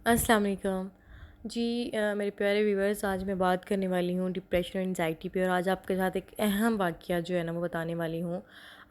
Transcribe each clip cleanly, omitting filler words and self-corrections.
अस्सलाम वालेकुम। जी मेरे प्यारे व्यूअर्स, आज मैं बात करने वाली हूँ डिप्रेशन और एंजाइटी पे। और आज आपके साथ एक अहम वाक़या जो है ना वो बताने वाली हूँ।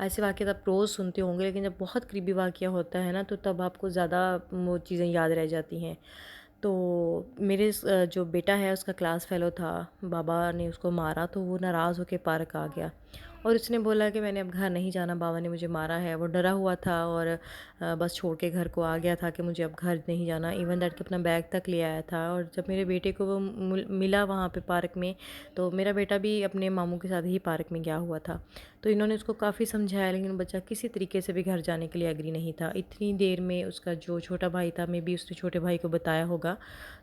ऐसे वाक़यात आप रोज़ सुनते होंगे, लेकिन जब बहुत करीबी वाक़या होता है ना तो तब आपको ज़्यादा वो चीज़ें याद रह जाती हैं। तो मेरे जो बेटा है उसका क्लास फ़ेलो था, बाबा ने उसको मारा तो वो नाराज़ होके पार्क आ गया और उसने बोला कि मैंने अब घर नहीं जाना, बाबा ने मुझे मारा है। वो डरा हुआ था और बस छोड़ के घर को आ गया था कि मुझे अब घर नहीं जाना। इवन दैट कि अपना बैग तक ले आया था। और जब मेरे बेटे को वो मिला वहाँ पे पार्क में, तो मेरा बेटा भी अपने मामू के साथ ही पार्क में गया हुआ था। तो इन्होंने उसको काफ़ी समझाया, लेकिन बच्चा किसी तरीके से भी घर जाने के लिए एग्री नहीं था। इतनी देर में उसका जो छोटा भाई था, मे बी उसने छोटे भाई को बताया होगा,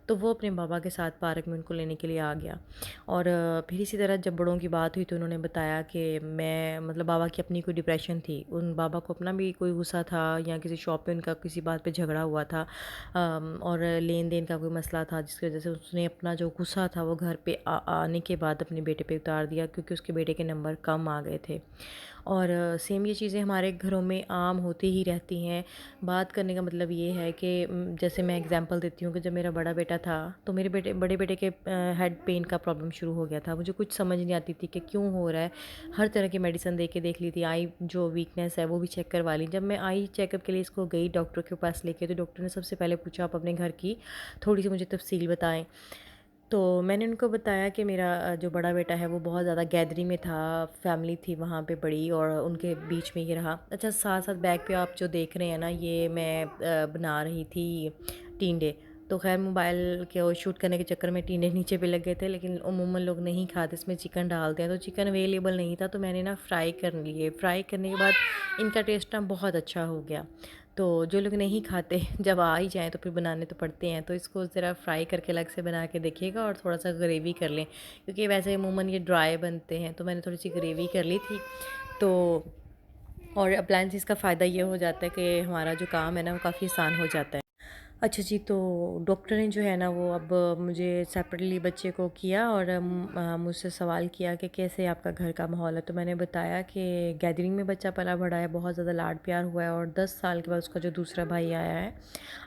तो वो अपने बाबा के साथ पार्क में उनको लेने के लिए आ गया। और फिर इसी तरह जब बड़ों की बात हुई तो उन्होंने बताया कि मैं मतलब बाबा की अपनी कोई डिप्रेशन थी, उन बाबा को अपना भी कोई गुस्सा था या किसी शॉप पे उनका किसी बात पे झगड़ा हुआ था, और लेन देन का कोई मसला था, जिसकी वजह से उसने अपना जो गुस्सा था वो घर पे आने के बाद अपने बेटे पे उतार दिया, क्योंकि उसके बेटे के नंबर कम आ गए थे। और सेम ये चीज़ें हमारे घरों में आम होती ही रहती हैं। बात करने का मतलब ये है कि जैसे मैं एग्ज़ाम्पल देती हूँ कि जब मेरा बड़ा बेटा था तो मेरे बड़े बेटे के हेड पेन का प्रॉब्लम शुरू हो गया था। मुझे कुछ समझ नहीं आती थी कि क्यों हो रहा है। हर तरह की मेडिसिन दे के देख ली थी, आई जो वीकनेस है वो भी चेक करवा ली। जब मैं आई चेकअप के लिए इसको गई डॉक्टर के पास लेके, तो डॉक्टर ने सबसे पहले पूछा आप अपने घर की थोड़ी सी मुझे तफसील बताएं। तो मैंने उनको बताया कि मेरा जो बड़ा बेटा है वो बहुत ज़्यादा गैदरिंग में था, फैमिली थी वहाँ पे बड़ी और उनके बीच में ये रहा। अच्छा, साथ साथ बैग पे आप जो देख रहे हैं ना, ये मैं बना रही थी टिंडे। तो खैर मोबाइल के शूट करने के चक्कर में टिंडे नीचे पे लग गए थे, लेकिन उमूमन लोग नहीं खाते, इसमें चिकन डालते हैं, तो चिकन अवेलेबल नहीं था तो मैंने ना फ्राई कर लिए। फ्राई करने के बाद इनका टेस्ट ना बहुत अच्छा हो गया। तो जो लोग नहीं खाते जब आ ही जाएँ तो फिर बनाने तो पड़ते हैं, तो इसको ज़रा फ्राई करके अलग से बना के देखिएगा और थोड़ा-सा ग्रेवी कर लें, क्योंकि वैसे अमूमन ये ड्राई बनते हैं, तो मैंने थोड़ी-सी ग्रेवी कर ली थी। तो और अप्लायंसेस का फ़ायदा ये हो जाता है कि हमारा जो काम है ना वो काफ़ी आसान हो जाता है। अच्छा जी, तो डॉक्टर ने जो है ना वो अब मुझे सेपरेटली बच्चे को किया और मुझसे सवाल किया कि कैसे आपका घर का माहौल है। तो मैंने बताया कि गैदरिंग में बच्चा पला बड़ा है, बहुत ज़्यादा लाड प्यार हुआ है, और 10 साल के बाद उसका जो दूसरा भाई आया है,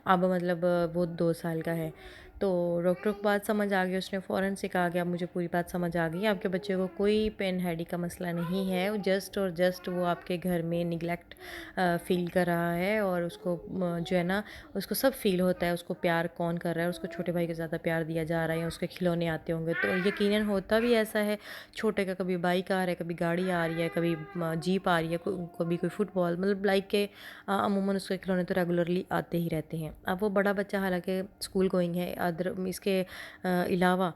अब मतलब वो 2 साल का है। तो डॉक्टर को बात समझ आ गई, उसने फ़ौरन से कहा कि अब मुझे पूरी बात समझ आ गई, आपके बच्चे को कोई पेन हेडी का मसला नहीं है, जस्ट और जस्ट वो आपके घर में निगलेक्ट फ़ील कर रहा है। और उसको जो है ना उसको सब फ़ील होता है, उसको प्यार कौन कर रहा है, उसको छोटे भाई को ज़्यादा प्यार दिया जा रहा है, या उसके खिलौने आते होंगे। तो यकीनन होता भी ऐसा है, छोटे का कभी बाइक आ रहा है, कभी गाड़ी आ रही है, कभी जीप आ रही है, कभी कोई फुटबॉल, मतलब लाइक के अमूमन उसके खिलौने तो रेगुलरली आते ही रहते हैं। अब वो बड़ा बच्चा हालांकि स्कूल गोइंग है, अदर इसके अलावा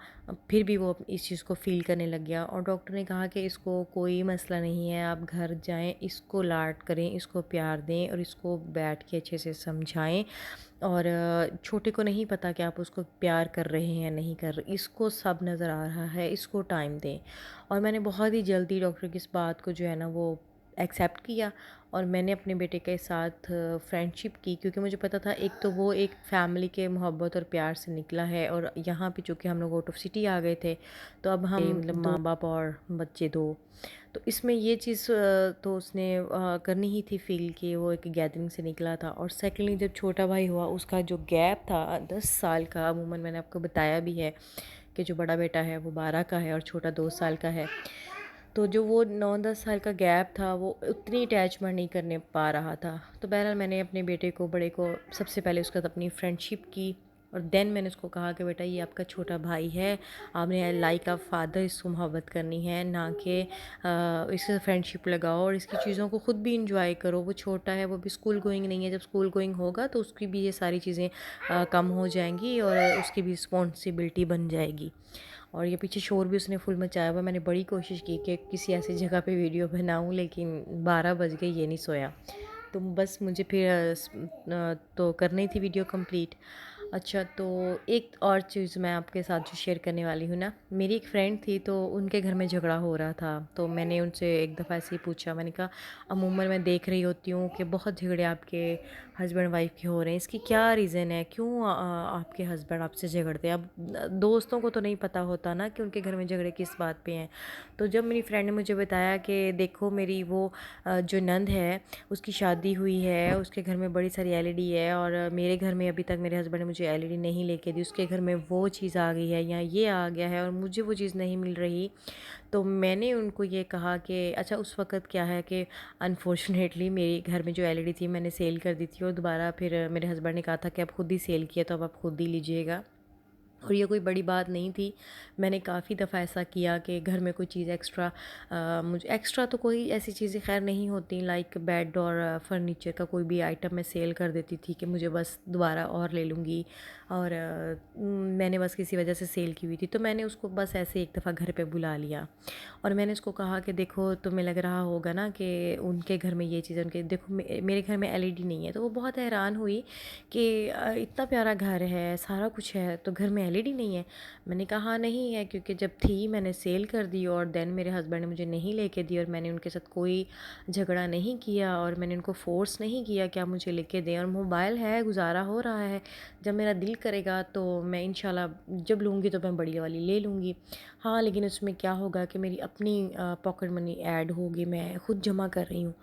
फिर भी वो इस चीज़ को फ़ील करने लग गया। और डॉक्टर ने कहा कि इसको कोई मसला नहीं है, आप घर जाएं, इसको लाड करें, इसको प्यार दें और इसको बैठ के अच्छे से समझाएं। और छोटे को नहीं पता कि आप उसको प्यार कर रहे हैं या नहीं कर रहे, इसको सब नज़र आ रहा है, इसको टाइम दें। और मैंने बहुत ही जल्दी डॉक्टर की इस बात को जो है ना वो एक्सेप्ट किया, और मैंने अपने बेटे के साथ फ्रेंडशिप की, क्योंकि मुझे पता था एक तो वो एक फ़ैमिली के मोहब्बत और प्यार से निकला है, और यहाँ पे चूँकि हम लोग आउट ऑफ सिटी आ गए थे, तो अब हम मतलब माँ बाप और बच्चे दो, तो इसमें ये चीज़ तो उसने करनी ही थी फ़ील कि वो एक गैदरिंग से निकला था। और सेकेंडली जब छोटा भाई हुआ, उसका जो गैप था 10 साल का, अमूमन मैंने आपको बताया भी है कि जो बड़ा बेटा है वो 12 का है और छोटा 2 साल का है। तो जो वो 9-10 साल का गैप था वो उतनी अटैचमेंट नहीं करने पा रहा था। तो बहरहाल मैंने अपने बेटे को, बड़े को, सबसे पहले उसके साथ अपनी फ्रेंडशिप की, और देन मैंने उसको कहा कि बेटा ये आपका छोटा भाई है, आपने लाइक अ फादर इसको मोहब्बत करनी है, ना कि इससे फ्रेंडशिप लगाओ और इसकी चीज़ों को ख़ुद भी इंजॉय करो। वो छोटा है, वो भी स्कूल गोइंग नहीं है, जब स्कूल गोइंग होगा तो उसकी भी ये सारी चीज़ें कम हो जाएंगी और उसकी भी रिस्पॉन्सिबिलिटी बन जाएगी। और ये पीछे शोर भी उसने फुल मचाया हुआ। मैंने बड़ी कोशिश की कि किसी ऐसी जगह पे वीडियो बनाऊं, लेकिन 12 बज गए, ये नहीं सोया। तो बस मुझे फिर तो करनी थी वीडियो कंप्लीट। अच्छा, तो एक और चीज़ मैं आपके साथ जो शेयर करने वाली हूँ ना, मेरी एक फ्रेंड थी, तो उनके घर में झगड़ा हो रहा था। तो मैंने उनसे एक दफ़ा ऐसे ही पूछा, मैंने कहा अमूमन मैं देख रही होती हूँ कि बहुत झगड़े आपके हस्बैंड वाइफ के हो रहे हैं, इसकी क्या रीज़न है, क्यों आपके हस्बैंड आपसे झगड़ते हैं? अब दोस्तों को तो नहीं पता होता ना कि उनके घर में झगड़े किस बात पे हैं। तो जब मेरी फ्रेंड ने मुझे बताया कि देखो मेरी वो जो नंद है उसकी शादी हुई है, उसके घर में बड़ी सारी एलईडी है, और मेरे घर में अभी तक मेरे हस्बैंड ने मुझे मुझे एलईडी नहीं लेके दी, उसके घर में वो चीज़ आ गई है या ये आ गया है और मुझे वो चीज़ नहीं मिल रही। तो मैंने उनको ये कहा कि अच्छा उस वक़्त क्या है कि अनफॉर्चुनेटली मेरे घर में जो एलईडी थी मैंने सेल कर दी थी और दोबारा फिर मेरे हस्बैंड ने कहा था कि अब खुद ही सेल किया तो अब आप खुद ही लीजिएगा। और ये कोई बड़ी बात नहीं थी। मैंने काफ़ी दफ़ा ऐसा किया कि घर में कोई चीज़ एक्स्ट्रा मुझे एक्स्ट्रा तो कोई ऐसी चीज़ें ख़ैर नहीं होती, लाइक बेड और फर्नीचर का कोई भी आइटम मैं सेल कर देती थी कि मुझे बस दोबारा और ले लूँगी। और मैंने बस किसी वजह से सेल की हुई थी तो मैंने उसको बस ऐसे एक दफ़ा घर पे बुला लिया और मैंने उसको कहा कि देखो तुम्हें लग रहा होगा ना कि उनके घर में ये चीज़ है, उनके देखो मेरे घर में एलईडी नहीं है। तो वो बहुत हैरान हुई कि इतना प्यारा घर है, सारा कुछ है, तो घर में एलईडी नहीं है। मैंने कहा हाँ नहीं है, क्योंकि जब थी मैंने सेल कर दी और देन मेरे हस्बैंड ने मुझे नहीं लेके दी और मैंने उनके साथ कोई झगड़ा नहीं किया और मैंने उनको फ़ोर्स नहीं किया कि आप मुझे लेके दें। और मोबाइल है, गुजारा हो रहा है, जब मेरा दिल करेगा तो मैं इंशाल्लाह जब लूँगी तो मैं बड़ी वाली ले लूँगी। हाँ, लेकिन उसमें क्या होगा कि मेरी अपनी पॉकेट मनी ऐड होगी, मैं खुद जमा कर रही हूँ।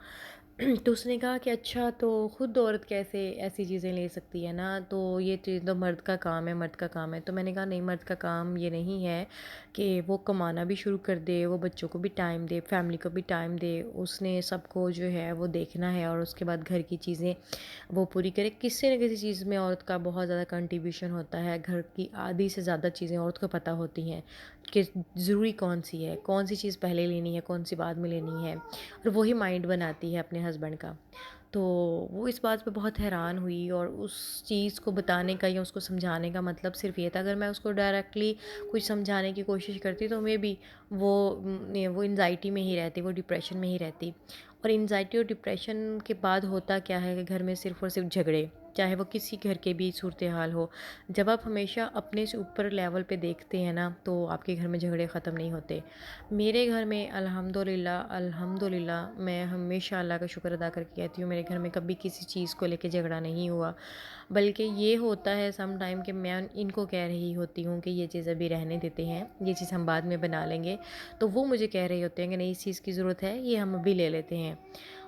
तो उसने कहा कि अच्छा तो खुद औरत कैसे ऐसी चीज़ें ले सकती है ना, तो ये चीज़ तो मर्द का काम है, मर्द का काम है। तो मैंने कहा नहीं, मर्द का काम ये नहीं है कि वो कमाना भी शुरू कर दे, वो बच्चों को भी टाइम दे, फैमिली को भी टाइम दे, उसने सबको जो है वो देखना है और उसके बाद घर की चीज़ें वो पूरी करे। किसी न किसी चीज़ में औरत का बहुत ज़्यादा कंट्रीब्यूशन होता है, घर की आधी से ज़्यादा चीज़ें औरत को पता होती हैं कि ज़रूरी कौन सी है, कौन सी चीज़ पहले लेनी है, कौन सी बाद में लेनी है, और वही माइंड बनाती है अपने हस्बैंड का। तो वो इस बात पे बहुत हैरान हुई और उस चीज़ को बताने का या उसको समझाने का मतलब सिर्फ़ ये था, अगर मैं उसको डायरेक्टली कुछ समझाने की कोशिश करती तो मे बी वो एंजाइटी में ही रहती, वो डिप्रेशन में ही रहती। और एंजाइटी और डिप्रेशन के बाद होता क्या है कि घर में सिर्फ़ और सिर्फ झगड़े, चाहे वो किसी घर के भी सूरत हाल हो। जब आप हमेशा अपने से ऊपर लेवल पे देखते हैं ना, तो आपके घर में झगड़े ख़त्म नहीं होते। मेरे घर में अल्हम्दुलिल्लाह अल्हम्दुलिल्लाह मैं हमेशा अल्लाह का शुक्र अदा करके कहती हूँ, मेरे घर में कभी किसी चीज़ को लेके झगड़ा नहीं हुआ। बल्कि ये होता है सम टाइम कि मैं इनको कह रही होती हूँ कि ये चीज़ अभी रहने देते हैं, ये चीज़ हम बाद में बना लेंगे। तो वो मुझे कह रहे होते हैं कि नहीं, इस चीज़ की ज़रूरत है, ये हम अभी ले लेते हैं।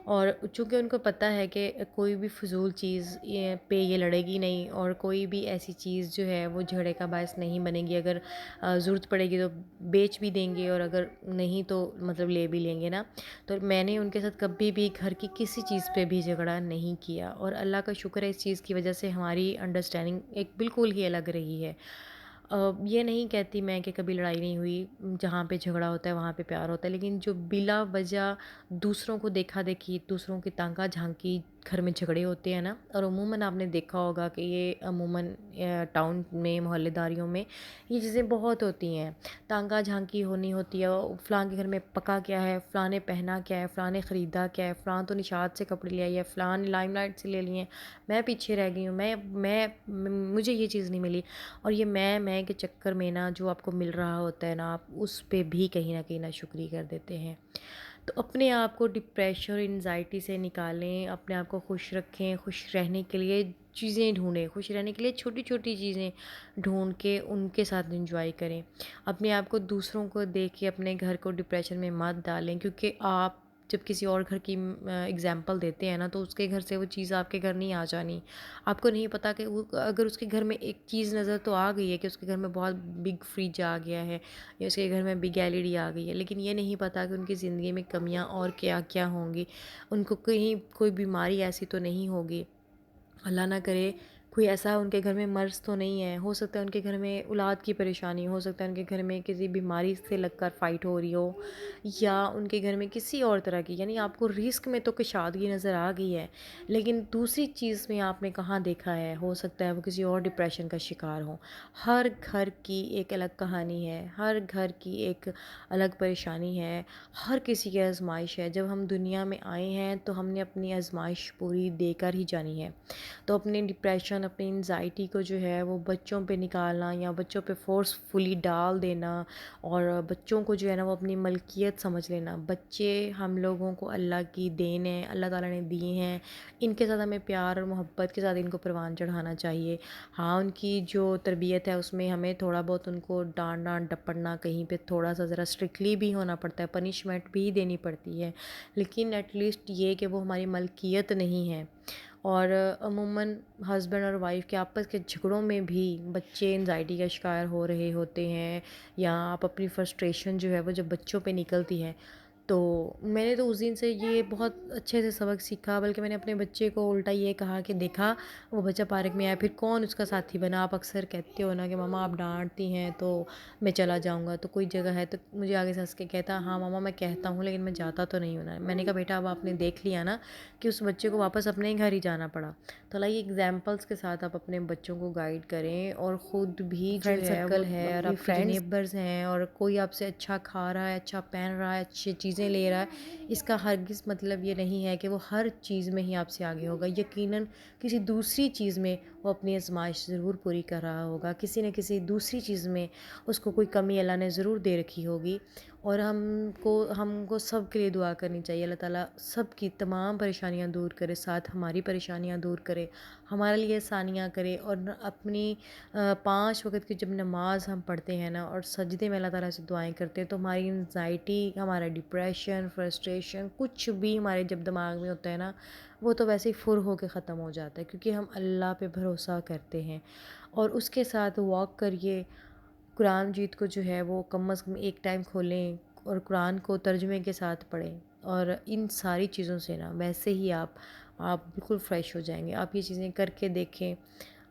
और चूँकि उनको पता है कि कोई भी फ़िज़ूल चीज़ ये लड़ेगी नहीं और कोई भी ऐसी चीज़ जो है वो झगड़े का बायस नहीं बनेगी। अगर ज़रूरत पड़ेगी तो बेच भी देंगे और अगर नहीं तो मतलब ले भी लेंगे ना। तो मैंने उनके साथ कभी भी घर की किसी चीज़ पे भी झगड़ा नहीं किया और अल्लाह का शुक्र है, इस चीज़ की वजह से हमारी अंडरस्टैंडिंग एक बिल्कुल ही अलग रही है। ये नहीं कहती मैं कि कभी लड़ाई नहीं हुई, जहाँ पे झगड़ा होता है वहाँ पे प्यार होता है, लेकिन जो बिला वजह दूसरों को देखा-देखी, दूसरों की ताका-झांकी घर में झगड़े होते हैं ना, और अमूमन आपने देखा होगा कि ये अमूमन टाउन में, मोहल्लेदारियों में ये चीज़ें बहुत होती हैं। ताका-झांकी होनी होती है, फ़लाँ के घर में पका क्या है, फ़लाँ ने पहना क्या है, फ़लाँ ने ख़रीदा क्या है, फ़लाँ तो निशात से कपड़े ले आई है, फ़लाँ ने लाइमलाइट से ले लिए हैं, मैं पीछे रह गई हूँ, मुझे ये चीज़ नहीं मिली। और ये मैं के चक्कर में ना जो आपको मिल रहा होता है ना, आप उस पे भी कहीं न कहीं नाशुक्री कर देते हैं। तो अपने आप को डिप्रेशन और एंजाइटी से निकालें, अपने आप को खुश रखें, खुश रहने के लिए चीज़ें ढूँढें, खुश रहने के लिए छोटी-छोटी चीज़ें ढूँढ के उनके साथ एंजॉय करें। अपने आप को दूसरों को देख के अपने घर को डिप्रेशन में मत डालें, क्योंकि आप जब किसी और घर की एग्ज़ाम्पल देते हैं ना, तो उसके घर से वो चीज़ आपके घर नहीं आ जानी। आपको नहीं पता कि वो अगर उसके घर में एक चीज़ नज़र तो आ गई है कि उसके घर में बहुत बिग फ्रिज आ गया है या उसके घर में बिग एलईडी आ गई है, लेकिन ये नहीं पता कि उनकी ज़िंदगी में कमियां और क्या-क्या होंगी। उनको कहीं कोई बीमारी ऐसी तो नहीं होगी, अल्लाह ना करे कोई ऐसा उनके घर में मर्ज़ तो नहीं है। हो सकता है उनके घर में औलाद की परेशानी, हो सकता है उनके घर में किसी बीमारी से लगकर फ़ाइट हो रही हो, या उनके घर में किसी और तरह की, यानी आपको रिस्क में तो कुशादगी नज़र आ गई है, लेकिन दूसरी चीज़ में आपने कहाँ देखा है, हो सकता है वो किसी और डिप्रेशन का शिकार हो। हर घर की एक अलग कहानी है, हर घर की एक अलग परेशानी है, हर किसी की आजमाइश है। जब हम दुनिया में आए हैं तो हमने अपनी आजमाइश पूरी देकर ही जानी है। तो अपने डिप्रेशन, अपनी एंजाइटी को जो है वो बच्चों पे निकालना या बच्चों पे फ़ोर्सफुली डाल देना, और बच्चों को जो है ना वो अपनी मलकियत समझ लेना। बच्चे हम लोगों को अल्लाह की देन है, अल्लाह ताला ने दिए हैं, इनके साथ हमें प्यार और मोहब्बत के साथ इनको परवान चढ़ाना चाहिए। हाँ, उनकी जो तरबियत है उसमें हमें थोड़ा बहुत उनको डाँटना डपटना, कहीं पे थोड़ा-सा ज़रा स्ट्रिक्टली भी होना पड़ता है, पनिशमेंट भी देनी पड़ती है, लेकिन एटलीस्ट ये कि वो हमारी मलकियत नहीं है। और अमूमन हस्बैंड और वाइफ़ के आपस के झगड़ों में भी बच्चे एंजाइटी का शिकार हो रहे होते हैं, या आप अपनी फ्रस्ट्रेशन जो है वो जब बच्चों पे निकलती है। तो मैंने तो उस दिन से ये बहुत अच्छे से सबक सीखा, बल्कि मैंने अपने बच्चे को उल्टा ये कहा कि देखा, वो बच्चा पार्क में आया, फिर कौन उसका साथी बना। आप अक्सर कहते हो ना कि मम्मा आप डांटती हैं तो मैं चला जाऊंगा, तो कोई जगह है तो मुझे आगे से हंस के कहता, हाँ मम्मा मैं कहता हूँ लेकिन मैं जाता तो नहीं हूँ ना। मैंने कहा बेटा अब आपने देख लिया ना कि उस बच्चे को वापस अपने ही घर ही जाना पड़ा। तो लाइक एग्जाम्पल्स के साथ आप अपने बच्चों को गाइड करें, और ख़ुद भी जो फ्रेंड है वो सर्कल है और अपने आपके जो फ्रेंड्स नेबर्स हैं और कोई आपसे अच्छा खा रहा है, अच्छा पहन रहा है, अच्छी चीज़ें ले रहा है, इसका हरगिज़ मतलब ये नहीं है कि वो हर चीज़ में ही आपसे आगे होगा। यकीनन किसी दूसरी चीज़ में वो अपनी आज़माइश ज़रूर पूरी कर रहा होगा, किसी न किसी दूसरी चीज़ में उसको कोई कमी अल्लाह ने ज़रूर दे रखी होगी। और हमको सब के लिए दुआ करनी चाहिए, अल्लाह ताला सब की तमाम परेशानियाँ दूर करे, साथ हमारी परेशानियाँ दूर करे, हमारे लिए आसानियाँ करे। और अपनी 5 वक़्त की जब नमाज़ हम पढ़ते हैं ना और सजदे में अल्लाह ताला से दुआएँ करते हैं, तो हमारी एंग्ज़ायटी, हमारा डिप्रेशन, फ्रस्ट्रेशन कुछ भी हमारे जब दिमाग में होता है ना, वो तो वैसे ही फुर होके ख़त्म हो जाता है, क्योंकि हम अल्लाह पे भरोसा करते हैं। और उसके साथ वॉक करिए, कुरान मजीद को जो है वो कम अज़ कम एक टाइम खोलें और कुरान को तर्जुमे के साथ पढ़ें। और इन सारी चीज़ों से ना वैसे ही आप बिल्कुल फ़्रेश हो जाएंगे। आप ये चीज़ें करके देखें।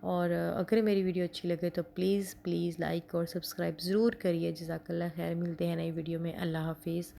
और अगर मेरी वीडियो अच्छी लगे तो प्लीज़ प्लीज़ लाइक और सब्सक्राइब ज़रूर करिए। जज़ाकल्लाह खैर, मिलते हैं नई वीडियो में। अल्लाह हाफ़िज़।